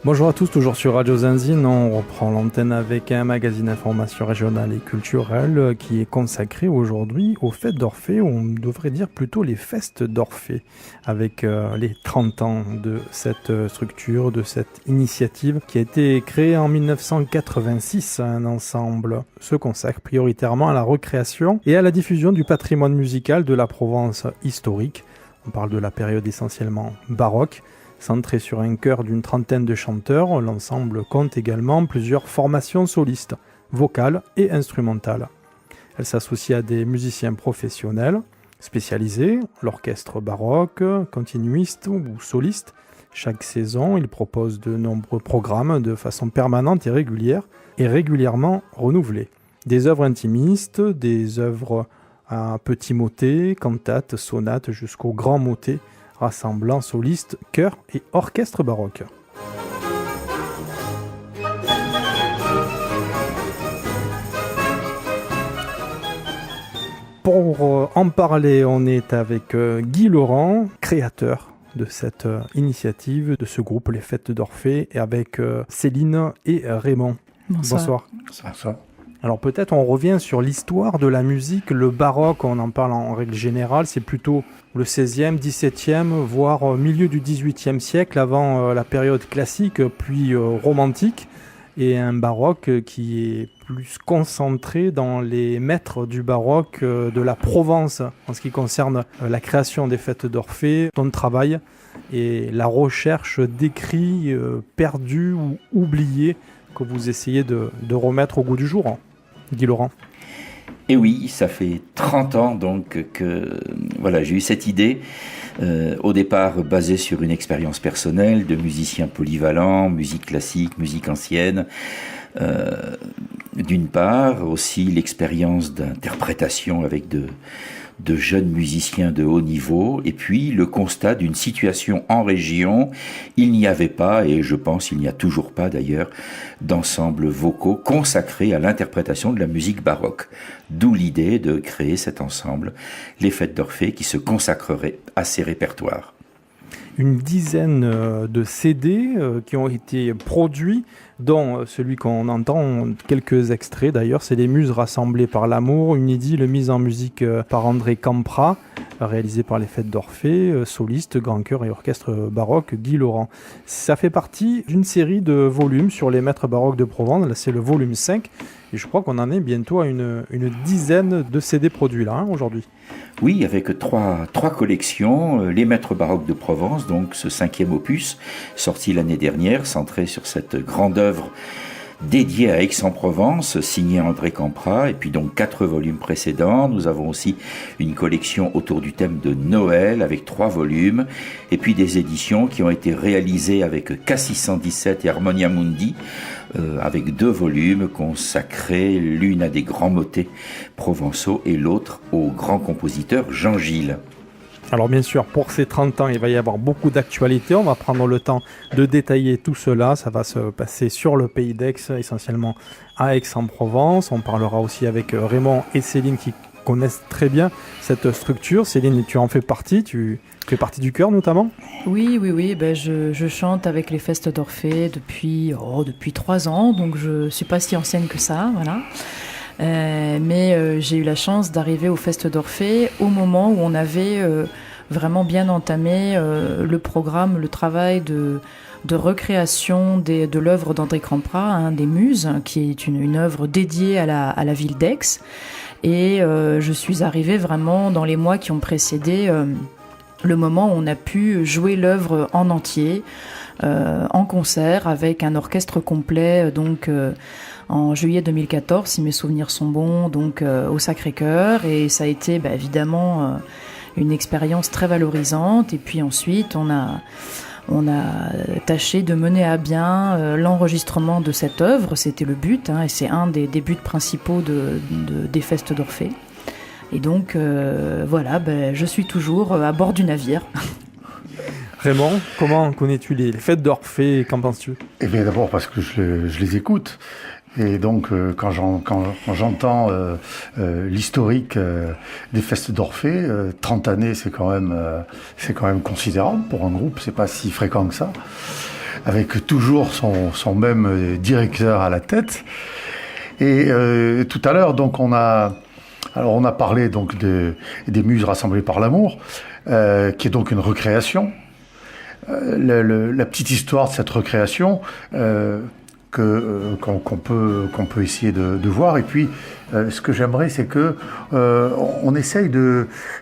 Bonjour à tous, toujours sur Radio Zinzine, on reprend l'antenne avec un magazine d'information régionale et culturelle qui est consacré aujourd'hui aux fêtes d'Orphée, ou on devrait dire plutôt les festes d'Orphée, avec les 30 ans de cette structure, de cette initiative qui a été créée en 1986. Un ensemble se consacre prioritairement à la recréation et à la diffusion du patrimoine musical de la Provence historique. On parle de la période essentiellement baroque. Centré sur un chœur d'une trentaine de chanteurs, l'ensemble compte également plusieurs formations solistes, vocales et instrumentales. Elle s'associe à des musiciens professionnels, spécialisés, l'orchestre baroque, continuiste ou soliste. Chaque saison, il propose de nombreux programmes de façon permanente et régulière, et régulièrement renouvelés. Des œuvres intimistes, des œuvres à petits motets, cantates, sonates jusqu'aux grands motets, rassemblant solistes, chœurs et orchestre baroque. Pour en parler, on est avec Guy Laurent, créateur de cette initiative, de ce groupe Les Fêtes d'Orphée, et avec Céline et Raymond. Bonsoir. Bonsoir. Alors peut-être on revient sur l'histoire de la musique. Le baroque, on en parle en règle générale, c'est plutôt le 16e, 17e, voire milieu du 18e siècle, avant la période classique, puis romantique, et un baroque qui est plus concentré dans les maîtres du baroque de la Provence, en ce qui concerne la création des fêtes d'Orphée, ton travail, et la recherche d'écrits perdus ou oubliés que vous essayez de remettre au goût du jour. Guy Laurent. Et oui, ça fait 30 ans donc que j'ai eu cette idée, au départ basée sur une expérience personnelle de musicien polyvalent, musique classique, musique ancienne, d'une part, aussi l'expérience d'interprétation avec de jeunes musiciens de haut niveau, et puis le constat d'une situation en région. Il n'y avait pas, et je pense il n'y a toujours pas d'ailleurs, d'ensembles vocaux consacrés à l'interprétation de la musique baroque. D'où l'idée de créer cet ensemble, les Fêtes d'Orphée, qui se consacrerait à ces répertoires. Une dizaine de CD qui ont été produits, dont celui qu'on entend, quelques extraits d'ailleurs, c'est Les Muses rassemblées par l'amour, une idylle mise en musique par André Campra, réalisé par les Fêtes d'Orphée, soliste, grand chœur et orchestre baroque, Guy Laurent. Ça fait partie d'une série de volumes sur les maîtres baroques de Provence, là c'est le volume 5, et je crois qu'on en est bientôt à une dizaine de CD produits là, aujourd'hui. Oui, avec trois collections, les maîtres baroques de Provence, donc ce 5e opus, sorti l'année dernière, centré sur cette grande œuvre dédiée à Aix-en-Provence, signé André Campra, et puis donc 4 volumes précédents. Nous avons aussi une collection autour du thème de Noël, avec 3 volumes, et puis des éditions qui ont été réalisées avec K617 et Harmonia Mundi, avec 2 volumes consacrés, l'une à des grands motets provençaux et l'autre au grand compositeur Jean Gilles. Alors bien sûr, pour ces 30 ans, il va y avoir beaucoup d'actualités. On va prendre le temps de détailler tout cela. Ça va se passer sur le pays d'Aix, essentiellement à Aix-en-Provence. On parlera aussi avec Raymond et Céline qui connaissent très bien cette structure. Céline, tu en fais partie, tu fais partie du chœur notamment ? Oui, je chante avec les Fêtes d'Orphée depuis 3 ans, donc je suis pas si ancienne que ça, voilà. Mais j'ai eu la chance d'arriver aux Fêtes d'Orphée au moment où on avait vraiment bien entamé le programme, le travail de recréation de l'œuvre d'André Campra, des Muses, qui est une œuvre dédiée à la ville d'Aix. Et je suis arrivée vraiment dans les mois qui ont précédé le moment où on a pu jouer l'œuvre en entier, en concert, avec un orchestre complet, en juillet 2014, si mes souvenirs sont bons, donc au Sacré-Cœur. Et ça a été évidemment une expérience très valorisante. Et puis ensuite, on a tâché de mener à bien l'enregistrement de cette œuvre. C'était le but, et c'est un des buts principaux des Fêtes d'Orphée. Et donc, je suis toujours à bord du navire. Raymond, comment connais-tu les Fêtes d'Orphée ? Qu'en penses-tu ? Eh bien, d'abord parce que je les écoute. Et donc, quand j'entends l'historique des Fêtes d'Orphée, 30 années, c'est quand même considérable pour un groupe. C'est pas si fréquent que ça. avec toujours son même directeur à la tête. Et tout à l'heure, donc on a parlé donc des muses rassemblées par l'amour, qui est donc une recréation. La petite histoire de cette recréation qu'on peut essayer de voir. Et puis, ce que j'aimerais, c'est que on essaye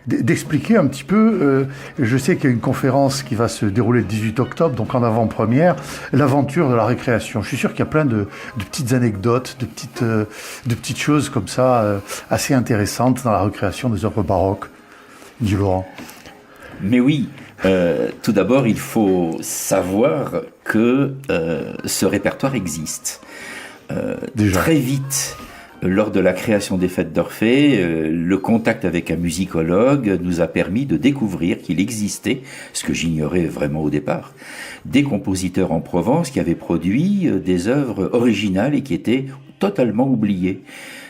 d'expliquer un petit peu. Je sais qu'il y a une conférence qui va se dérouler le 18 octobre, donc en avant-première, l'aventure de la récréation. Je suis sûr qu'il y a plein de petites anecdotes, de petites choses comme ça, assez intéressantes dans la récréation des œuvres baroques. Dit Laurent. Mais oui. Tout d'abord, il faut savoir que ce répertoire existe. Très vite, lors de la création des Fêtes d'Orphée, le contact avec un musicologue nous a permis de découvrir qu'il existait, ce que j'ignorais vraiment au départ, des compositeurs en Provence qui avaient produit des œuvres originales et qui étaient totalement oubliées.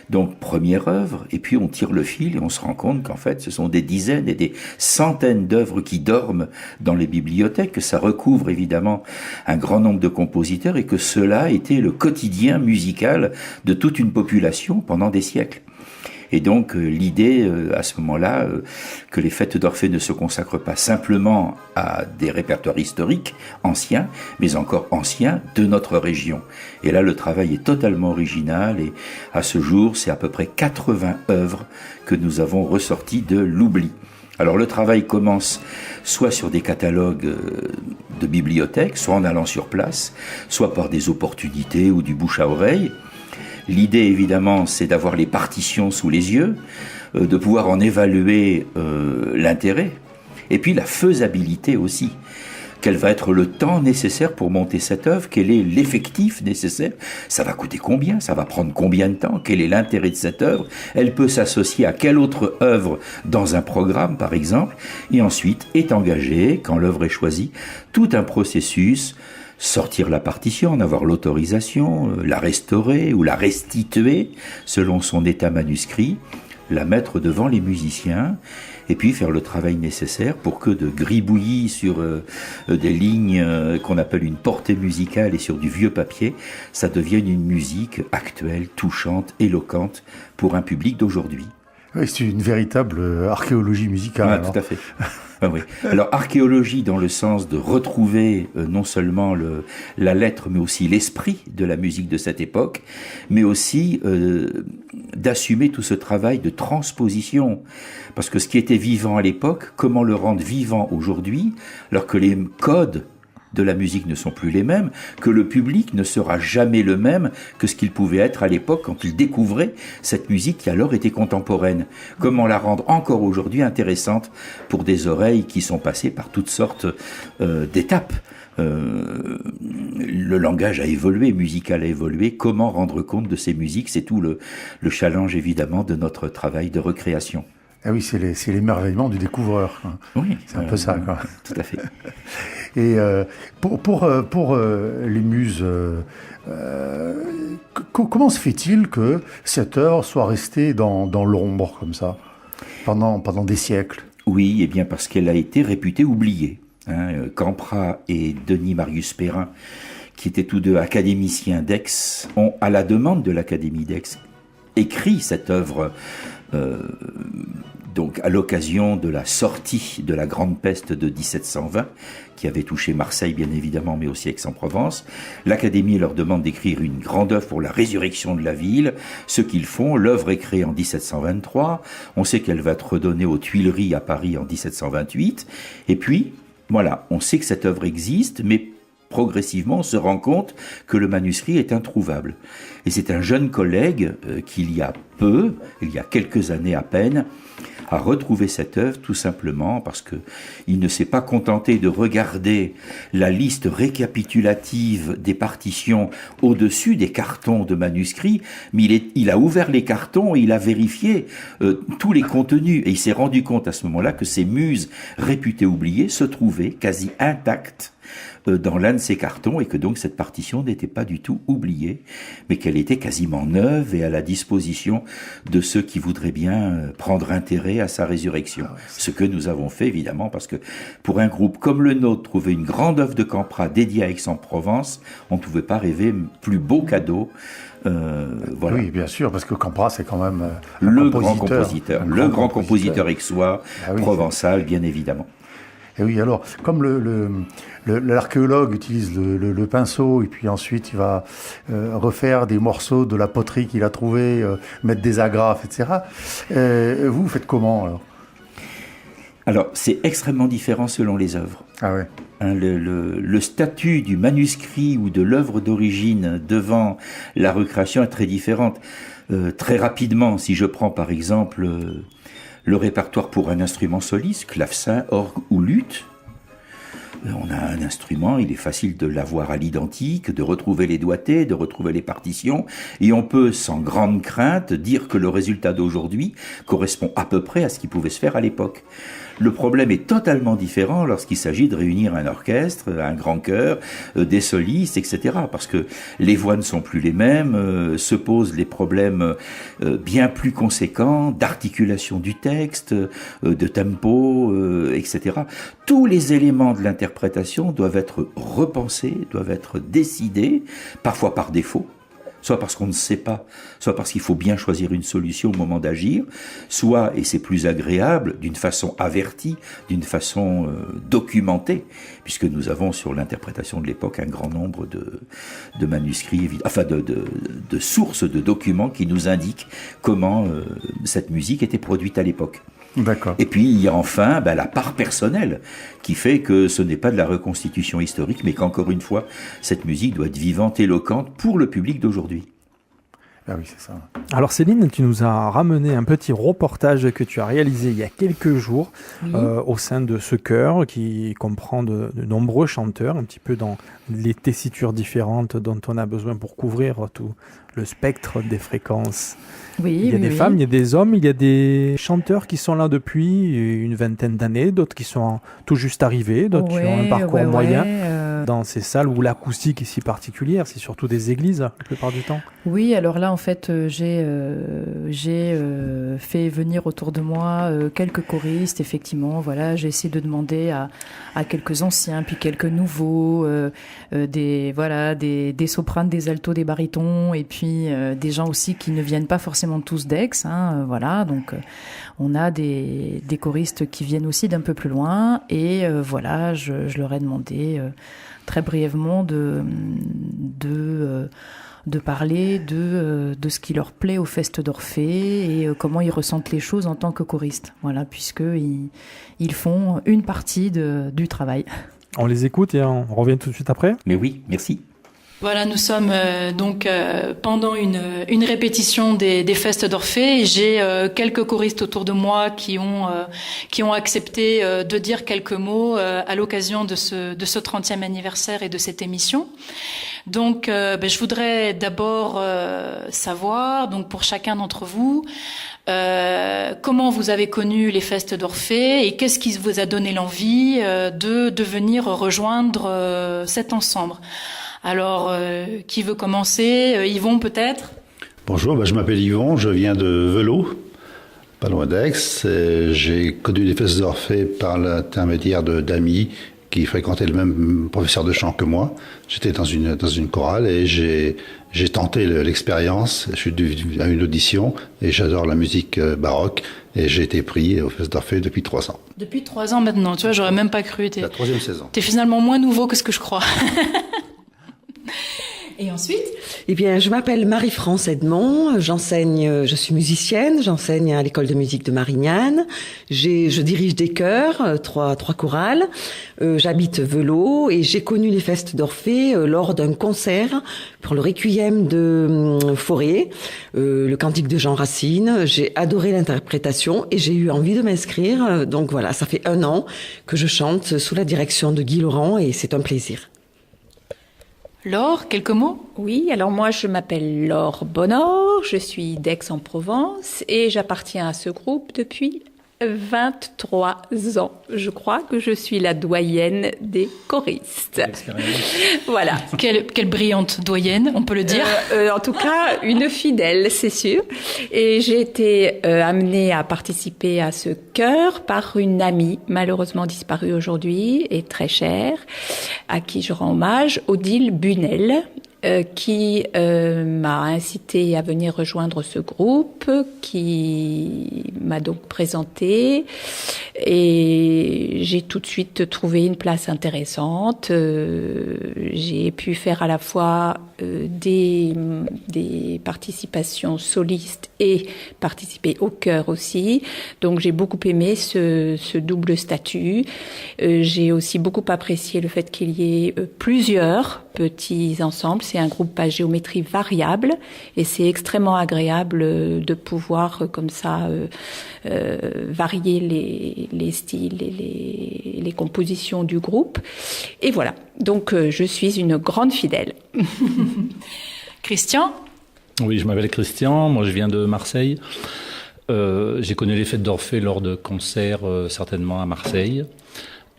Donc, première œuvre, et puis on tire le fil et on se rend compte qu'en fait, ce sont des dizaines et des centaines d'œuvres qui dorment dans les bibliothèques, que ça recouvre évidemment un grand nombre de compositeurs et que cela était le quotidien musical de toute une population pendant des siècles. Et donc l'idée à ce moment-là que les Fêtes d'Orphée ne se consacrent pas simplement à des répertoires historiques anciens, mais encore anciens de notre région. Et là le travail est totalement original et à ce jour c'est à peu près 80 œuvres que nous avons ressorties de l'oubli. Alors le travail commence soit sur des catalogues de bibliothèques, soit en allant sur place, soit par des opportunités ou du bouche à oreille. L'idée, évidemment, c'est d'avoir les partitions sous les yeux, de pouvoir en évaluer l'intérêt, et puis la faisabilité aussi. Quel va être le temps nécessaire pour monter cette œuvre? Quel est l'effectif nécessaire? Ça va coûter combien? Ça va prendre combien de temps? Quel est l'intérêt de cette œuvre? Elle peut s'associer à quelle autre œuvre dans un programme, par exemple? Et ensuite est engagé, quand l'œuvre est choisie, tout un processus. Sortir la partition, en avoir l'autorisation, la restaurer ou la restituer selon son état manuscrit, la mettre devant les musiciens et puis faire le travail nécessaire pour que de gribouillis sur des lignes qu'on appelle une portée musicale et sur du vieux papier, ça devienne une musique actuelle, touchante, éloquente pour un public d'aujourd'hui. Oui, c'est une véritable archéologie musicale. Ah, tout à fait. Ah, oui. Alors, archéologie dans le sens de retrouver non seulement la lettre, mais aussi l'esprit de la musique de cette époque, mais aussi d'assumer tout ce travail de transposition. Parce que ce qui était vivant à l'époque, comment le rendre vivant aujourd'hui, alors que les codes de la musique ne sont plus les mêmes, que le public ne sera jamais le même que ce qu'il pouvait être à l'époque quand il découvrait cette musique qui alors était contemporaine. Comment la rendre encore aujourd'hui intéressante pour des oreilles qui sont passées par toutes sortes d'étapes. Le langage a évolué, musical a évolué. Comment rendre compte de ces musiques? C'est tout le challenge évidemment de notre travail de recréation. Ah oui, c'est l'émerveillement du découvreur. Oui, c'est un peu ça, quoi. Tout à fait. Et pour les muses, comment se fait-il que cette œuvre soit restée dans l'ombre comme ça pendant des siècles? Oui, et bien parce qu'elle a été réputée oubliée. Campra et Denis Marius Perrin, qui étaient tous deux académiciens d'Aix, ont, à la demande de l'Académie d'Aix, écrit cette œuvre donc à l'occasion de la sortie de la Grande Peste de 1720, qui avait touché Marseille bien évidemment, mais aussi Aix-en-Provence. L'Académie leur demande d'écrire une grande œuvre pour la résurrection de la ville. Ce qu'ils font, l'œuvre est créée en 1723, on sait qu'elle va être redonnée aux Tuileries à Paris en 1728, et puis, voilà, on sait que cette œuvre existe, mais progressivement, on se rend compte que le manuscrit est introuvable. Et c'est un jeune collègue il y a quelques années à peine, a retrouvé cette œuvre tout simplement parce que il ne s'est pas contenté de regarder la liste récapitulative des partitions au-dessus des cartons de manuscrits, mais il a ouvert les cartons et il a vérifié tous les contenus et il s'est rendu compte à ce moment-là que ces muses réputées oubliées se trouvaient quasi intactes dans l'un de ces cartons et que donc cette partition n'était pas du tout oubliée, mais qu'elle était quasiment neuve et à la disposition de ceux qui voudraient bien prendre intérêt à sa résurrection. Ce que nous avons fait évidemment, parce que pour un groupe comme le nôtre, trouver une grande œuvre de Campra dédiée à Aix-en-Provence, on ne pouvait pas rêver plus beau cadeau. Voilà. Oui, bien sûr, parce que Campra, c'est quand même le grand compositeur aixois, oui, provençal, bien évidemment. Et oui, alors, comme l'archéologue utilise le pinceau, et puis ensuite il va refaire des morceaux de la poterie qu'il a trouvé, mettre des agrafes, etc. Vous faites comment, alors ? Alors, c'est extrêmement différent selon les œuvres. Ah ouais. Le statut du manuscrit ou de l'œuvre d'origine devant la recréation est très différente. Très rapidement, si je prends par exemple le répertoire pour un instrument soliste, clavecin, orgue ou luth, on a un instrument, il est facile de l'avoir à l'identique, de retrouver les doigtés, de retrouver les partitions, et on peut sans grande crainte dire que le résultat d'aujourd'hui correspond à peu près à ce qui pouvait se faire à l'époque. Le problème est totalement différent lorsqu'il s'agit de réunir un orchestre, un grand chœur, des solistes, etc. Parce que les voix ne sont plus les mêmes, se posent les problèmes bien plus conséquents d'articulation du texte, de tempo, etc. Tous les éléments de l'interprétation doivent être repensés, doivent être décidés, parfois par défaut. Soit parce qu'on ne sait pas, soit parce qu'il faut bien choisir une solution au moment d'agir, soit, et c'est plus agréable, d'une façon avertie, d'une façon documentée, puisque nous avons sur l'interprétation de l'époque un grand nombre de manuscrits, enfin de sources de documents qui nous indiquent comment cette musique était produite à l'époque. D'accord. Et puis il y a enfin la part personnelle qui fait que ce n'est pas de la reconstitution historique, mais qu'encore une fois, cette musique doit être vivante, éloquente pour le public d'aujourd'hui. Ah oui, c'est ça. Alors Céline, tu nous as ramené un petit reportage que tu as réalisé il y a quelques jours au sein de ce chœur qui comprend de nombreux chanteurs, un petit peu dans les tessitures différentes dont on a besoin pour couvrir tout le spectre des fréquences. Oui, il y a des femmes, il y a des hommes, il y a des chanteurs qui sont là depuis une vingtaine d'années, d'autres qui sont tout juste arrivés, d'autres qui ont un parcours moyen. Dans ces salles où l'acoustique est si particulière, c'est surtout des églises la plupart du temps. Oui, alors là en fait j'ai fait venir autour de moi quelques choristes, effectivement, voilà, j'ai essayé de demander à quelques anciens puis quelques nouveaux, des sopranes, des altos, des barytons et puis des gens aussi qui ne viennent pas forcément tous d'Aix, voilà, donc on a des choristes qui viennent aussi d'un peu plus loin et voilà, je leur ai demandé très brièvement de parler de ce qui leur plaît au Fest d'Orphée et comment ils ressentent les choses en tant que choristes. Voilà, puisqu'ils font une partie du travail. On les écoute et on revient tout de suite après ? Mais oui, merci. Voilà, nous sommes pendant une répétition des Festes d'Orphée et j'ai quelques choristes autour de moi qui ont accepté de dire quelques mots à l'occasion de ce 30e anniversaire et de cette émission. Donc je voudrais d'abord savoir, donc pour chacun d'entre vous, comment vous avez connu les Festes d'Orphée et qu'est-ce qui vous a donné l'envie de venir rejoindre cet ensemble. Alors, qui veut commencer ? Yvon, peut-être ? Bonjour, je m'appelle Yvon, je viens de Velot, pas loin d'Aix. J'ai connu les Festes d'Orphée par l'intermédiaire d'amis qui fréquentaient le même professeur de chant que moi. J'étais dans une chorale et j'ai tenté l'expérience. Je suis à une audition et j'adore la musique baroque et j'ai été pris aux Festes d'Orphée depuis 3 ans. Depuis 3 ans maintenant, tu vois, j'aurais même pas cru. La 3e saison. T'es finalement moins nouveau que ce que je crois. Et ensuite ? Eh bien, je m'appelle Marie-France Edmond, je suis musicienne, j'enseigne à l'école de musique de Marignane, je dirige des chœurs, trois chorales, j'habite Velot et j'ai connu les Festes d'Orphée lors d'un concert pour le Requiem de Fauré, le cantique de Jean Racine. J'ai adoré l'interprétation et j'ai eu envie de m'inscrire, donc voilà, ça fait 1 an que je chante sous la direction de Guy Laurent et c'est un plaisir. Laure, quelques mots ? Oui, alors moi je m'appelle Laure Bonheur, je suis d'Aix-en-Provence et j'appartiens à ce groupe depuis 23 ans. Je crois que je suis la doyenne des choristes. Voilà. Quelle brillante doyenne, on peut le dire. En tout cas, une fidèle, c'est sûr. Et j'ai été amenée à participer à ce chœur par une amie, malheureusement disparue aujourd'hui et très chère, à qui je rends hommage, Odile Bunel, qui m'a incité à venir rejoindre ce groupe, qui m'a donc présentée, et j'ai tout de suite trouvé une place intéressante. J'ai pu faire à la fois des participations solistes et participer au chœur aussi. Donc j'ai beaucoup aimé ce double statut. J'ai aussi beaucoup apprécié le fait qu'il y ait plusieurs petits ensembles. C'est un groupe à géométrie variable et c'est extrêmement agréable de pouvoir comme ça varier les styles et les compositions du groupe. Et voilà, donc je suis une grande fidèle. Christian ? Oui, je m'appelle Christian, moi je viens de Marseille. J'ai connu les fêtes d'Orphée lors de concerts certainement à Marseille.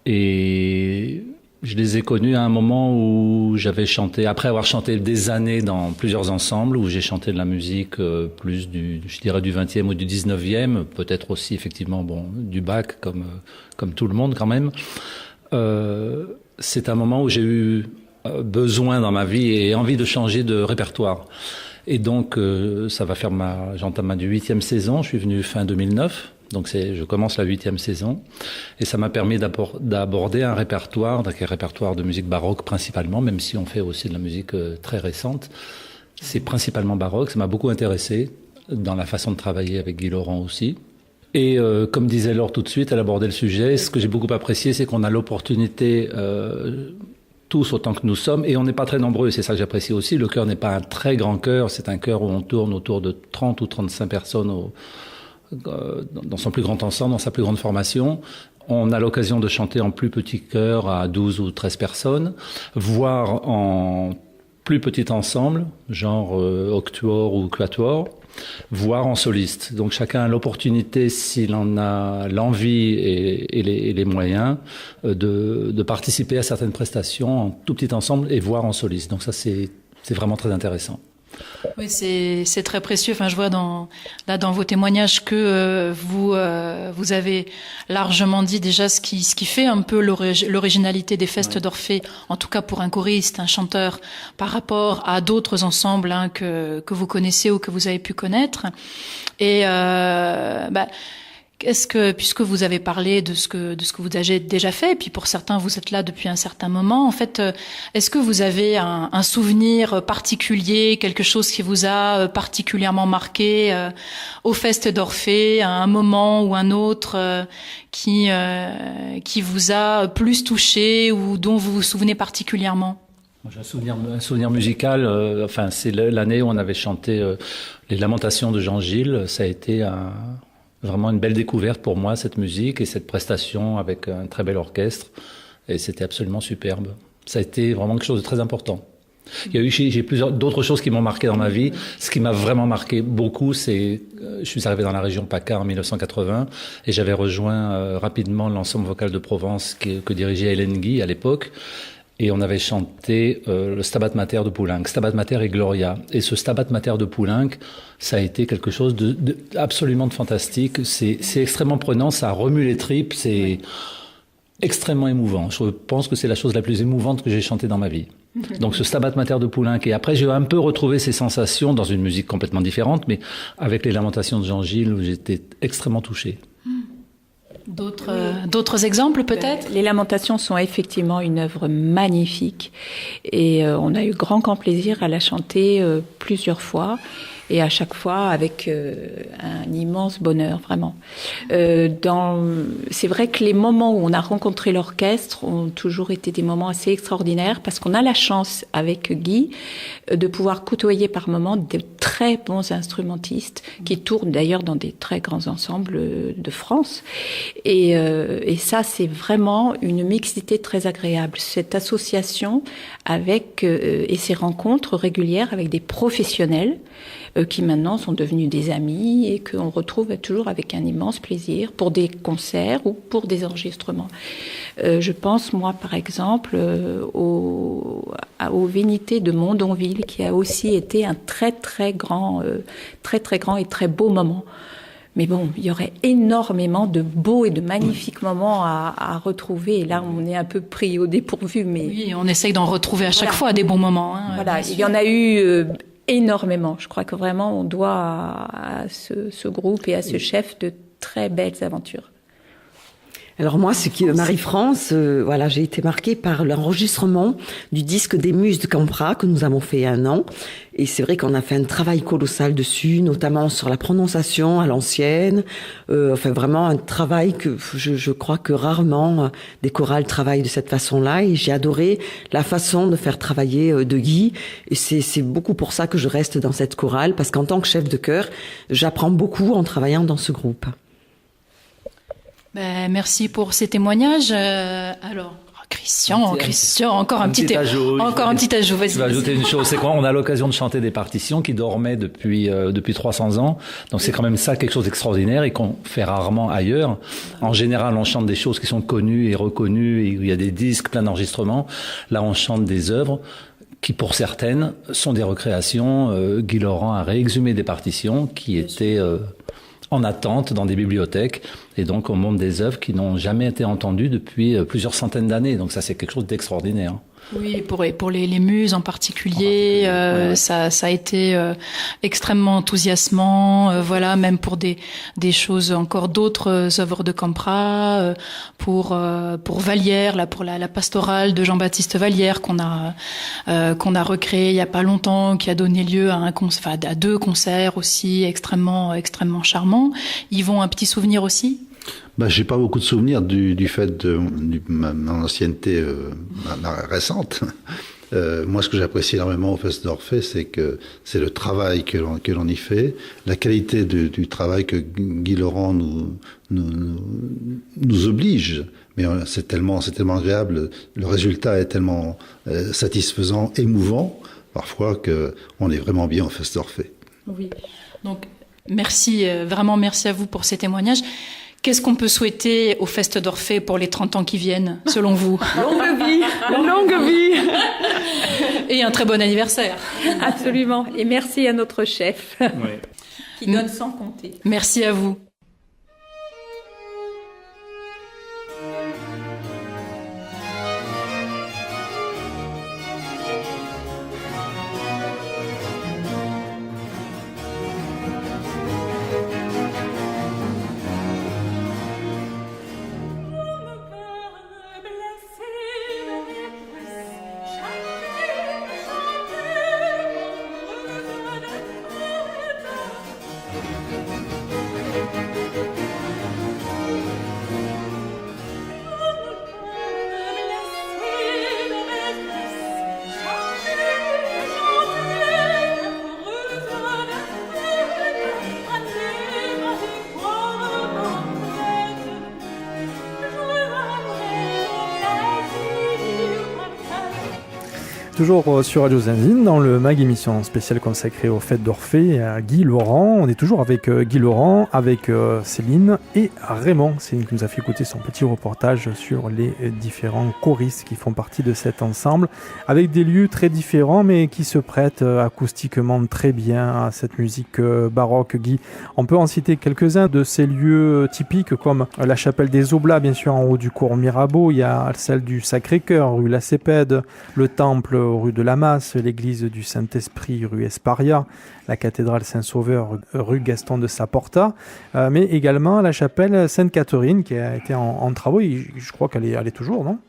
Et je les ai connus à un moment où j'avais chanté, après avoir chanté des années dans plusieurs ensembles, où j'ai chanté de la musique plus je dirais du 20e ou du 19e, peut-être aussi effectivement du Bach comme tout le monde quand même. C'est un moment où j'ai eu besoin dans ma vie et envie de changer de répertoire. Et donc, ça va faire j'entame ma 8e saison. Je suis venu fin 2009. Donc, je commence la 8e saison. Et ça m'a permis d'aborder un répertoire de musique baroque principalement, même si on fait aussi de la musique très récente. C'est principalement baroque. Ça m'a beaucoup intéressé dans la façon de travailler avec Guy Laurent aussi. Et comme disait Laure tout de suite, elle abordait le sujet. Ce que j'ai beaucoup apprécié, c'est qu'on a l'opportunité tous autant que nous sommes, et on n'est pas très nombreux, c'est ça que j'apprécie aussi. Le chœur n'est pas un très grand chœur, c'est un chœur où on tourne autour de 30 ou 35 personnes dans son plus grand ensemble, dans sa plus grande formation. On a l'occasion de chanter en plus petit chœur à 12 ou 13 personnes, voire en plus petit ensemble, genre octuor ou quatuor, voire en soliste. Donc chacun a l'opportunité, s'il en a l'envie et les moyens, de participer à certaines prestations en tout petit ensemble et voire en soliste. Donc ça, c'est vraiment très intéressant. Oui, c'est très précieux. Enfin, je vois dans vos témoignages que vous avez largement dit déjà ce qui fait un peu l'originalité des festes d'Orphée, en tout cas pour un choriste, un chanteur, par rapport à d'autres ensembles que vous connaissez ou que vous avez pu connaître. Et puisque vous avez parlé de ce que vous avez déjà fait, et puis pour certains vous êtes là depuis un certain moment, en fait, est-ce que vous avez un souvenir particulier, quelque chose qui vous a particulièrement marqué au Fest d'Orphée, à un moment ou un autre qui vous a plus touché ou dont vous vous souvenez particulièrement? J'ai un souvenir musical. C'est l'année où on avait chanté les Lamentations de Jean Gilles. Ça a été vraiment une belle découverte pour moi, cette musique et cette prestation avec un très bel orchestre. Et c'était absolument superbe. Ça a été vraiment quelque chose de très important. J'ai plusieurs d'autres choses qui m'ont marqué dans ma vie. Ce qui m'a vraiment marqué beaucoup, c'est je suis arrivé dans la région PACA en 1980 et j'avais rejoint rapidement l'ensemble vocal de Provence que dirigeait Hélène Guy à l'époque. Et on avait chanté le Stabat Mater de Poulenc, Stabat Mater et Gloria. Et ce Stabat Mater de Poulenc, ça a été quelque chose de absolument de fantastique. C'est extrêmement prenant, ça remue les tripes, c'est extrêmement émouvant. Je pense que c'est la chose la plus émouvante que j'ai chantée dans ma vie. Donc ce Stabat Mater de Poulenc. Et après, j'ai un peu retrouvé ces sensations dans une musique complètement différente, mais avec les Lamentations de Jean Gilles, où j'étais extrêmement touché. D'autres exemples peut-être? Les Lamentations sont effectivement une œuvre magnifique et on a eu grand plaisir à la chanter plusieurs fois et à chaque fois avec un immense bonheur, vraiment. C'est vrai que les moments où on a rencontré l'orchestre ont toujours été des moments assez extraordinaires parce qu'on a la chance avec Guy de pouvoir côtoyer par moments de très bons instrumentistes qui tournent d'ailleurs dans des très grands ensembles de France. Et ça, c'est vraiment une mixité très agréable. Cette association avec et ces rencontres régulières avec des professionnels qui maintenant sont devenus des amis et qu'on retrouve toujours avec un immense plaisir pour des concerts ou pour des enregistrements. Je pense, moi, par exemple, au Vénité de Mondonville, qui a aussi été un très grand et très beau moment. Mais bon, il y aurait énormément de beaux et de magnifiques moments à retrouver. Et là, on est un peu pris au dépourvu. Mais oui, on essaye d'en retrouver à chaque fois des bons moments. Voilà, il y en a eu énormément. Je crois que vraiment, on doit à ce groupe et à ce chef de très belles aventures. Alors moi, Marie-France, voilà, j'ai été marquée par l'enregistrement du disque des Muses de Campra que nous avons fait il y a 1 an. Et c'est vrai qu'on a fait un travail colossal dessus, notamment sur la prononciation à l'ancienne. Enfin, vraiment un travail que je crois que rarement des chorales travaillent de cette façon-là. Et j'ai adoré la façon de faire travailler de Guy. Et c'est beaucoup pour ça que je reste dans cette chorale, parce qu'en tant que chef de chœur, j'apprends beaucoup en travaillant dans ce groupe. Merci pour ces témoignages. Alors, Christian, encore un petit ajout. Vas-y. Je vais ajouter une chose, c'est qu'on a l'occasion de chanter des partitions qui dormaient depuis 300 ans. Donc c'est quand même ça quelque chose d'extraordinaire et qu'on fait rarement ailleurs. En général, on chante des choses qui sont connues et reconnues, et il y a des disques, plein d'enregistrements. Là, on chante des œuvres qui, pour certaines, sont des recréations. Guy Laurent a réexhumé des partitions qui étaient en attente dans des bibliothèques, et donc on monte des œuvres qui n'ont jamais été entendues depuis plusieurs centaines d'années. Donc ça, c'est quelque chose d'extraordinaire. Oui, pour les muses en particulier, ça a été extrêmement enthousiasmant. Voilà, même pour des choses encore d'autres œuvres de Campra, pour Vallière, là pour la pastorale de Jean-Baptiste Vallière qu'on a recréé il y a pas longtemps, qui a donné lieu à à 2 concerts aussi extrêmement charmants. Yvon, un petit souvenir aussi? J'ai pas beaucoup de souvenirs du fait de mon ancienneté récente. Moi, ce que j'apprécie énormément au Fest d'Orphée, c'est le travail que l'on y fait, la qualité du travail que Guy Laurent nous oblige. Mais c'est tellement agréable, le résultat est tellement satisfaisant, émouvant, parfois, qu'on est vraiment bien au Fest d'Orphée. Oui. Donc, vraiment merci à vous pour ces témoignages. Qu'est-ce qu'on peut souhaiter au Fest d'Orphée pour les 30 ans qui viennent, selon vous? Longue vie Et un très bon anniversaire. Absolument. Et merci à notre chef, qui donne sans compter. Merci à vous. Toujours sur Radio Zinzine, dans le MAG, émission spéciale consacrée aux fêtes d'Orphée, à Guy Laurent. On est toujours avec Guy Laurent, avec Céline et Raymond. Céline qui nous a fait écouter son petit reportage sur les différents choristes qui font partie de cet ensemble, avec des lieux très différents, mais qui se prêtent acoustiquement très bien à cette musique baroque. Guy, on peut en citer quelques-uns de ces lieux typiques, comme la chapelle des Oblats, bien sûr, en haut du cours Mirabeau. Il y a celle du Sacré-Cœur, rue La Cépède, le temple rue de la Masse, l'église du Saint-Esprit, rue Esparia, la cathédrale Saint-Sauveur, rue Gaston de Saporta, mais également la chapelle Sainte-Catherine qui a été en travaux, et je crois qu'elle est toujours, non ?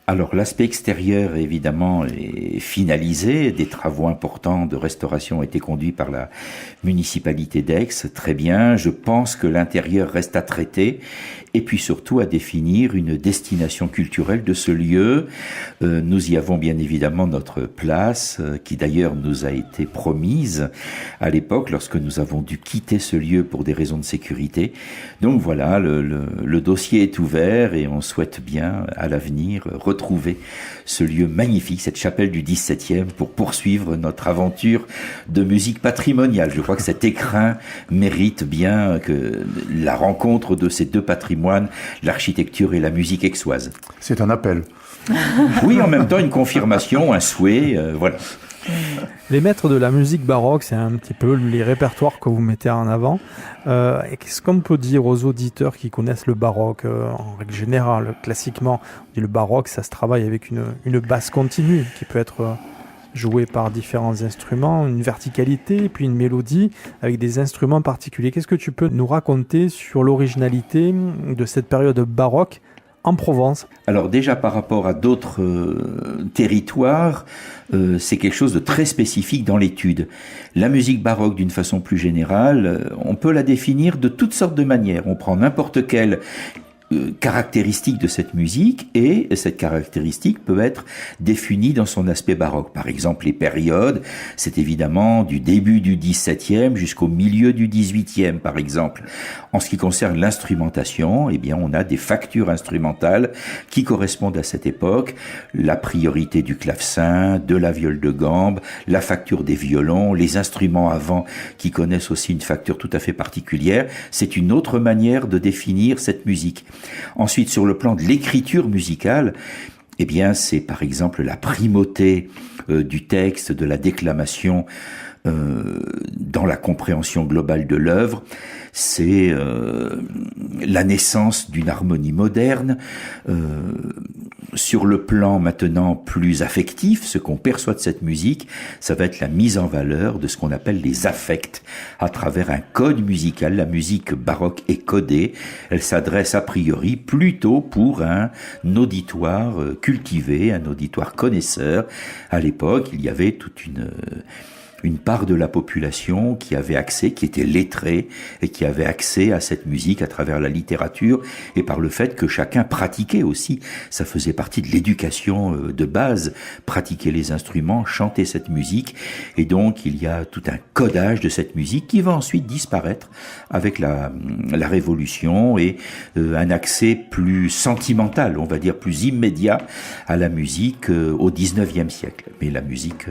Alors l'aspect extérieur évidemment est finalisé, des travaux importants de restauration ont été conduits par la municipalité d'Aix, très bien, je pense que l'intérieur reste à traiter et puis surtout à définir une destination culturelle de ce lieu. Nous y avons bien évidemment notre place, qui d'ailleurs nous a été promise à l'époque lorsque nous avons dû quitter ce lieu pour des raisons de sécurité. Donc voilà, le dossier est ouvert et on souhaite bien à l'avenir retrouver retrouver ce lieu magnifique, cette chapelle du 17e, pour poursuivre notre aventure de musique patrimoniale. Je crois que cet écrin mérite bien que la rencontre de ces deux patrimoines, l'architecture et la musique aixoise. C'est un appel. Oui, en même temps, une confirmation, un souhait, voilà. Les maîtres de la musique baroque, c'est un petit peu les répertoires que vous mettez en avant. Qu'est-ce qu'on peut dire aux auditeurs qui connaissent le baroque en règle générale? Classiquement, on dit le baroque, ça se travaille avec une basse continue qui peut être jouée par différents instruments, une verticalité, puis une mélodie avec des instruments particuliers. Qu'est-ce que tu peux nous raconter sur l'originalité de cette période baroque en Provence? Alors déjà par rapport à d'autres territoires, c'est quelque chose de très spécifique dans l'étude. La musique baroque d'une façon plus générale, on peut la définir de toutes sortes de manières. On prend n'importe quelle caractéristique de cette musique et cette caractéristique peut être définie dans son aspect baroque. Par exemple, les périodes, c'est évidemment du début du XVIIe jusqu'au milieu du XVIIIe, par exemple. En ce qui concerne l'instrumentation, eh bien, on a des factures instrumentales qui correspondent à cette époque. La priorité du clavecin, de la viole de gambe, la facture des violons, les instruments à vent qui connaissent aussi une facture tout à fait particulière. C'est une autre manière de définir cette musique. Ensuite, sur le plan de l'écriture musicale, eh bien, c'est par exemple la primauté du texte, de la déclamation dans la compréhension globale de l'œuvre. C'est la naissance d'une harmonie moderne. Sur le plan maintenant plus affectif, ce qu'on perçoit de cette musique, ça va être la mise en valeur de ce qu'on appelle les affects à travers un code musical. La musique baroque est codée. Elle s'adresse a priori plutôt pour un auditoire cultivé, un auditoire connaisseur. À l'époque, il y avait toute une part de la population qui avait accès, qui était lettrée et qui avait accès à cette musique à travers la littérature et par le fait que chacun pratiquait aussi. Ça faisait partie de l'éducation de base, pratiquer les instruments, chanter cette musique. Et donc, il y a tout un codage de cette musique qui va ensuite disparaître avec la Révolution et un accès plus sentimental, on va dire plus immédiat à la musique au XIXe siècle. Mais la musique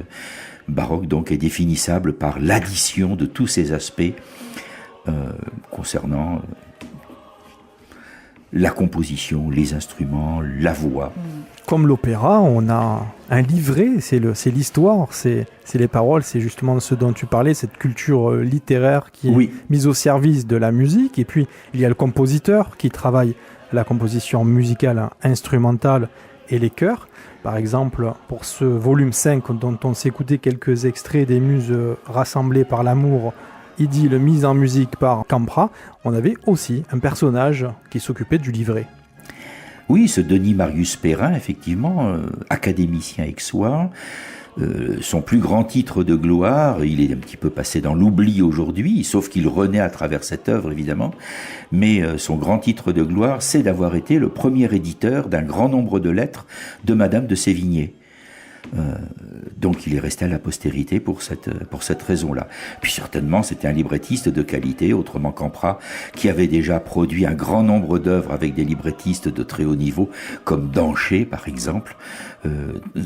baroque donc est définissable par l'addition de tous ces aspects concernant la composition, les instruments, la voix. Comme l'opéra, on a un livret, c'est l'histoire, c'est les paroles, c'est justement ce dont tu parlais, cette culture littéraire qui est mise au service de la musique. Et puis, il y a le compositeur qui travaille la composition musicale, instrumentale et les chœurs. Par exemple, pour ce volume 5 dont on s'est écouté quelques extraits des muses rassemblées par l'amour, idylle mise en musique par Campra, on avait aussi un personnage qui s'occupait du livret. Oui, ce Denis Marius Perrin, effectivement, académicien aixois, son plus grand titre de gloire, il est un petit peu passé dans l'oubli aujourd'hui, sauf qu'il renaît à travers cette œuvre évidemment, mais son grand titre de gloire, c'est d'avoir été le premier éditeur d'un grand nombre de lettres de Madame de Sévigné. Donc il est resté à la postérité pour cette raison-là. Puis certainement c'était un librettiste de qualité, autrement Campra, qui avait déjà produit un grand nombre d'œuvres avec des librettistes de très haut niveau, comme Dancher par exemple,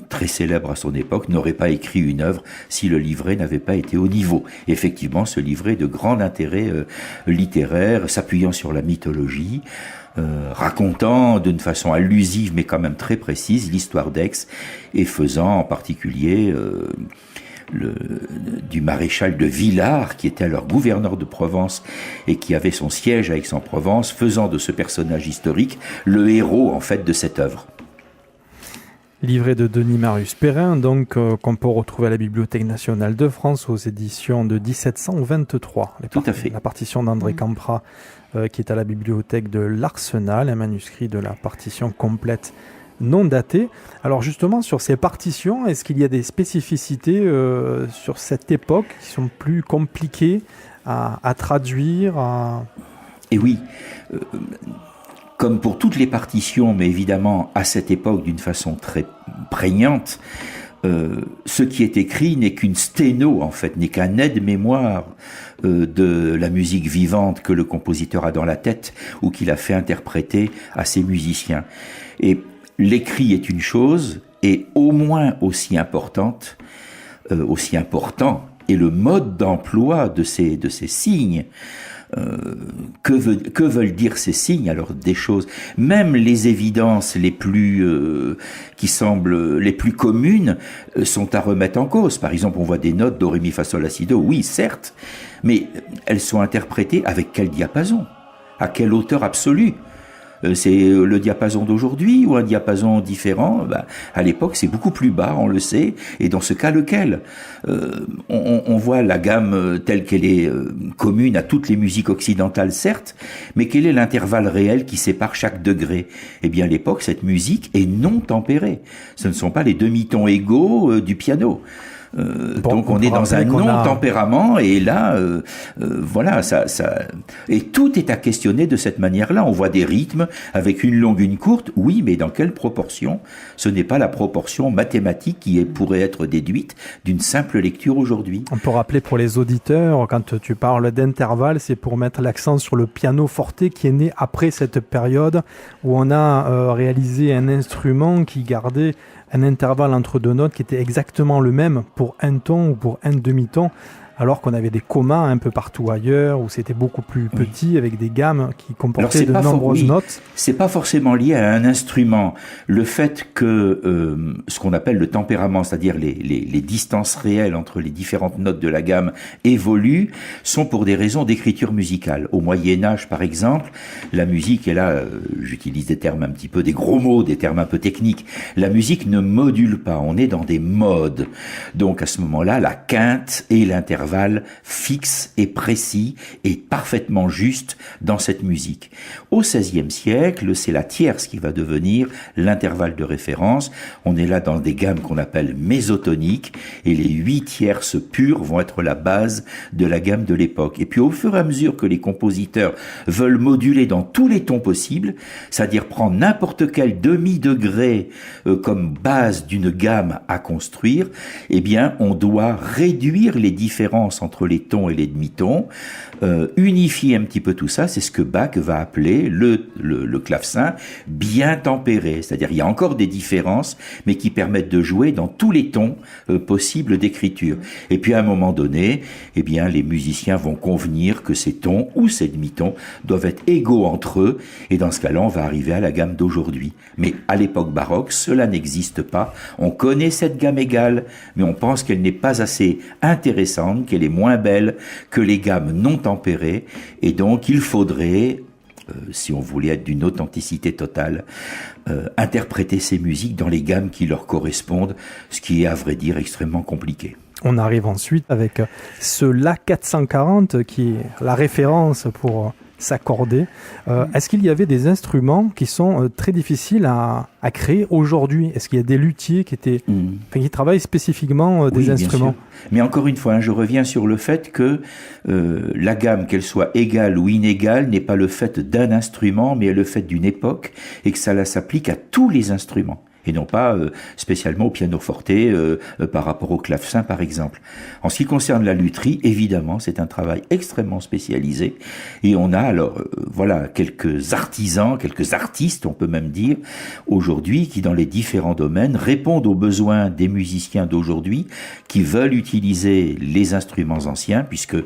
très célèbre à son époque, n'aurait pas écrit une œuvre si le livret n'avait pas été au niveau. Effectivement, ce livret de grand intérêt littéraire, s'appuyant sur la mythologie, racontant d'une façon allusive mais quand même très précise l'histoire d'Aix et faisant en particulier du maréchal de Villars qui était alors gouverneur de Provence et qui avait son siège à Aix-en-Provence, faisant de ce personnage historique le héros en fait de cette œuvre. Livret de Denis Marius Perrin, donc qu'on peut retrouver à la Bibliothèque nationale de France aux éditions de 1723. Tout à fait. La partition d'André Campra qui est à la bibliothèque de l'Arsenal, un manuscrit de la partition complète non datée. Alors justement, sur ces partitions, est-ce qu'il y a des spécificités sur cette époque qui sont plus compliquées à traduire Et oui, comme pour toutes les partitions, mais évidemment à cette époque d'une façon très prégnante, ce qui est écrit n'est qu'une sténo, en fait, n'est qu'un aide-mémoire de la musique vivante que le compositeur a dans la tête ou qu'il a fait interpréter à ses musiciens. Et l'écrit est une chose, et au moins aussi important est le mode d'emploi de ces signes. Que veulent dire ces signes? Alors des choses, même les évidences les plus qui semblent les plus communes sont à remettre en cause. Par exemple, on voit des notes do, ré, mi, fa, sol, la, si, do. Oui, certes, mais elles sont interprétées avec quel diapason? À quelle hauteur absolue? C'est le diapason d'aujourd'hui ou un diapason différent? À l'époque, c'est beaucoup plus bas, on le sait. Et dans ce cas, lequel? On voit la gamme telle qu'elle est commune à toutes les musiques occidentales, certes, mais quel est l'intervalle réel qui sépare chaque degré? Eh bien, à l'époque, cette musique est non tempérée. Ce ne sont pas les demi-tons égaux du piano. Donc on est dans un non-tempérament et là, voilà, ça, et tout est à questionner de cette manière-là. On voit des rythmes avec une longue, une courte. Oui, mais dans quelle proportion? Ce n'est pas la proportion mathématique qui pourrait être déduite d'une simple lecture aujourd'hui. On peut rappeler pour les auditeurs, quand tu parles d'intervalle, c'est pour mettre l'accent sur le pianoforte qui est né après cette période où on a réalisé un instrument qui gardait un intervalle entre deux notes qui était exactement le même pour un ton ou pour un demi-ton, alors qu'on avait des communs un peu partout ailleurs, où c'était beaucoup plus petit, avec des gammes qui comportaient de nombreuses notes. C'est pas forcément lié à un instrument. Le fait que ce qu'on appelle le tempérament, c'est-à-dire les distances réelles entre les différentes notes de la gamme évoluent, sont pour des raisons d'écriture musicale. Au Moyen-Âge, par exemple, la musique, et là, j'utilise des termes un petit peu, des gros mots, des termes un peu techniques, la musique ne module pas, on est dans des modes. Donc à ce moment-là, la quinte et l'intervalle fixe et précis et parfaitement juste dans cette musique. Au XVIe siècle, c'est la tierce qui va devenir l'intervalle de référence. On est là dans des gammes qu'on appelle mésotoniques et les 8 tierces pures vont être la base de la gamme de l'époque. Et puis au fur et à mesure que les compositeurs veulent moduler dans tous les tons possibles, c'est-à-dire prendre n'importe quel demi-degré comme base d'une gamme à construire, eh bien on doit réduire les différences entre les tons et les demi-tons, unifier un petit peu tout ça, c'est ce que Bach va appeler le clavecin bien tempéré, c'est-à-dire il y a encore des différences, mais qui permettent de jouer dans tous les tons possibles d'écriture. Et puis à un moment donné, eh bien les musiciens vont convenir que ces tons ou ces demi-tons doivent être égaux entre eux, et dans ce cas-là, on va arriver à la gamme d'aujourd'hui. Mais à l'époque baroque, cela n'existe pas. On connaît cette gamme égale, mais on pense qu'elle n'est pas assez intéressante, qu'elle est moins belle que les gammes non tempérées, et donc il faudrait, si on voulait être d'une authenticité totale, interpréter ces musiques dans les gammes qui leur correspondent, ce qui est à vrai dire extrêmement compliqué. On arrive ensuite avec ce La 440 qui est la référence pour s'accorder. Est-ce qu'il y avait des instruments qui sont très difficiles à créer aujourd'hui? Est-ce qu'il y a des luthiers qui travaillent spécifiquement des instruments? Mais encore une fois, je reviens sur le fait que la gamme, qu'elle soit égale ou inégale, n'est pas le fait d'un instrument, mais le fait d'une époque, et que ça s'applique à tous les instruments. Et non pas spécialement au pianoforte par rapport au clavecin, par exemple. En ce qui concerne la lutherie, évidemment, c'est un travail extrêmement spécialisé. Et on a alors, voilà, quelques artisans, quelques artistes, on peut même dire, aujourd'hui, qui dans les différents domaines répondent aux besoins des musiciens d'aujourd'hui, qui veulent utiliser les instruments anciens, puisque